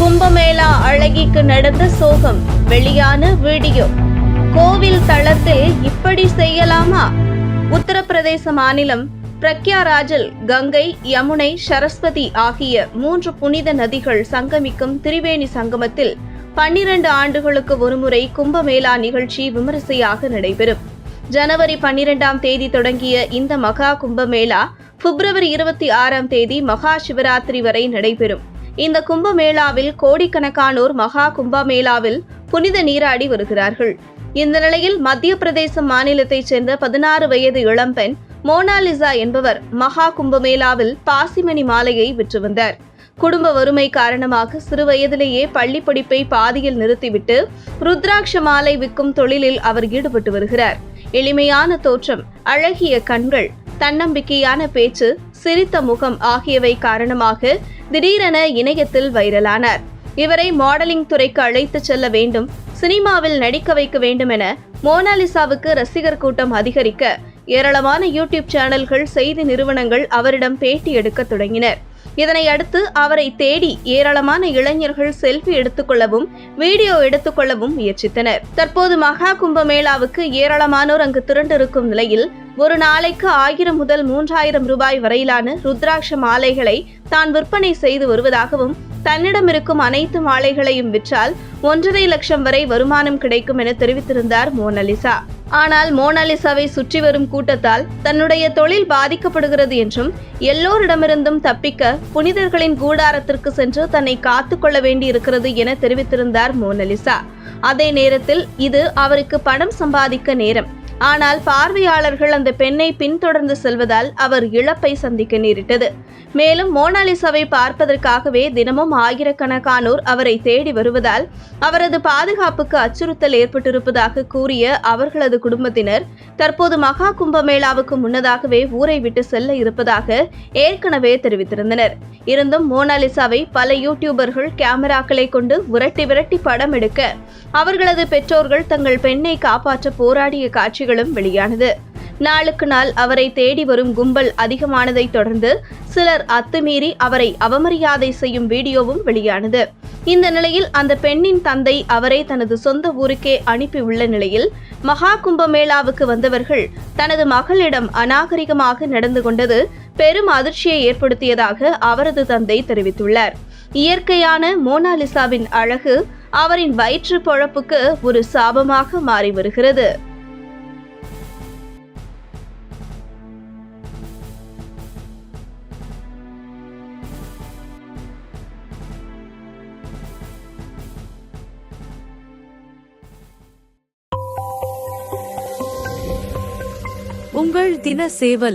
கும்பமேளா அழகிக்கு நடந்த சோகம், வெளியான வீடியோ. கோவில் தளத்தில் இப்படி செய்யலாமா? உத்தரப்பிரதேச மாநிலம் பிரக்யாராஜில் கங்கை, யமுனை, சரஸ்வதி ஆகிய 3 புனித நதிகள் சங்கமிக்கும் திரிவேணி சங்கமத்தில் 12 ஆண்டுகளுக்கு ஒருமுறை கும்பமேளா நிகழ்ச்சி விமரிசையாக நடைபெறும். ஜனவரி 12ஆம் தேதி தொடங்கிய இந்த மகா கும்பமேளா பிப்ரவரி 26ஆம் தேதி மகா சிவராத்திரி வரை நடைபெறும். இந்த கும்பமேளாவில் கோடிக்கணக்கானோர் மகா கும்பமேளாவில் புனித நீராடி வருகிறார்கள். இந்த நிலையில் மத்திய பிரதேச மாநிலத்தைச் சேர்ந்த 16 வயது இளம்பெண் மோனாலிசா என்பவர் மகா கும்பமேளாவில் பாசிமணி மாலையை விற்று வந்தார். குடும்ப வறுமை காரணமாக சிறுவயதிலேயே பள்ளி படிப்பை பாதியில் நிறுத்திவிட்டு ருத்ராட்ச மாலை விற்கும் தொழிலில் அவர் ஈடுபட்டு வருகிறார். எளிமையான தோற்றம், அழகிய கண்கள், தன்னம்பிக்கையான பேச்சு, சிரித்த முகம் ஆகியவை காரணமாக திடீரென இணையத்தில் வைரலானார். இவரை மாடலிங் துறைக்கு அழைத்துச் செல்ல வேண்டும், சினிமாவில் நடிக்க வைக்க வேண்டும் என மோனாலிசாவுக்கு ரசிகர் கூட்டம் அதிகரிக்க ஏராளமான யூடியூப் சேனல்கள், செய்தி நிறுவனங்கள் அவரிடம் பேட்டி எடுக்க தொடங்கினர். இதனை அடுத்து அவரை தேடி ஏராளமான இளைஞர்கள் செல்ஃபி எடுத்துக்கொள்ளவும் வீடியோ எடுத்துக்கொள்ளவும் முயற்சித்தனர். தற்போது மகா கும்பமேளாவுக்கு ஏராளமானோர் அங்கு திரண்டிருக்கும் நிலையில் ஒரு நாளைக்கு 1000 முதல் 3000 ரூபாய் வரையிலான ருத்ராட்ச மாலைகளை தான் விற்பனை செய்து வருவதாகவும், தன்னிடம் இருக்கும் அனைத்து மாலைகளையும் விற்றால் 1.5 லட்சம் வரை வருமானம் கிடைக்கும் என தெரிவித்திருந்தார் மோனாலிசா. ஆனால் மோனாலிசாவை சுற்றி வரும் கூட்டத்தால் தன்னுடைய தொழில் பாதிக்கப்படுகிறது என்றும், எல்லோரிடமிருந்தும் தப்பிக்க புனிதர்களின் கூடாரத்திற்கு சென்று தன்னை காத்துக்கொள்ள வேண்டி இருக்கிறது என தெரிவித்திருந்தார் மோனாலிசா. அதே நேரத்தில் இது அவருக்கு பணம் சம்பாதிக்க நேரம். ஆனால் பார்வையாளர்கள் அந்த பெண்ணை பின்தொடர்ந்து செல்வதால் அவர் இழப்பை சந்திக்க நேரிட்டது. மேலும் மோனாலிசாவை பார்ப்பதற்காகவே தினமும் ஆயிரக்கணக்கானோர் அவரை தேடி வருவதால் அவரது பாதுகாப்புக்கு அச்சுறுத்தல் ஏற்பட்டிருப்பதாக கூறிய அவர்களது குடும்பத்தினர் தற்போது மகா கும்பமேளாவுக்கு முன்னதாகவே ஊரை விட்டு செல்ல இருப்பதாக ஏற்கனவே தெரிவித்திருந்தனர். இருந்தும் மோனாலிசாவை பல யூடியூபர்கள் கேமராக்களை கொண்டு விரட்டி படம் எடுக்க அவர்களது பெற்றோர்கள் தங்கள் பெண்ணை காப்பாற்ற போராடிய காட்சிகளும் வெளியானது. நாளுக்கு நாள் அவரை தேடி வரும் கும்பல் அதிகமானதை தொடர்ந்து சிலர் அத்துமீறி அவரை அவமரியாதை செய்யும் வீடியோவும் வெளியானது. இந்த நிலையில் அந்த பெண்ணின் தந்தை அவரை தனது சொந்த ஊருக்கே அனுப்பியுள்ள நிலையில் மகா கும்பமேளாவுக்கு வந்தவர்கள் தனது மகளிடம் அநாகரிகமாக நடந்து கொண்டது பெரும் அதிர்ச்சியை ஏற்படுத்தியதாக அவரது தந்தை தெரிவித்துள்ளார். இயற்கையான மோனாலிசாவின் அழகு அவரின் வயிற்று பொழப்புக்கு ஒரு சாபமாக மாறி வருகிறது. உங்கள் தின சேவல்.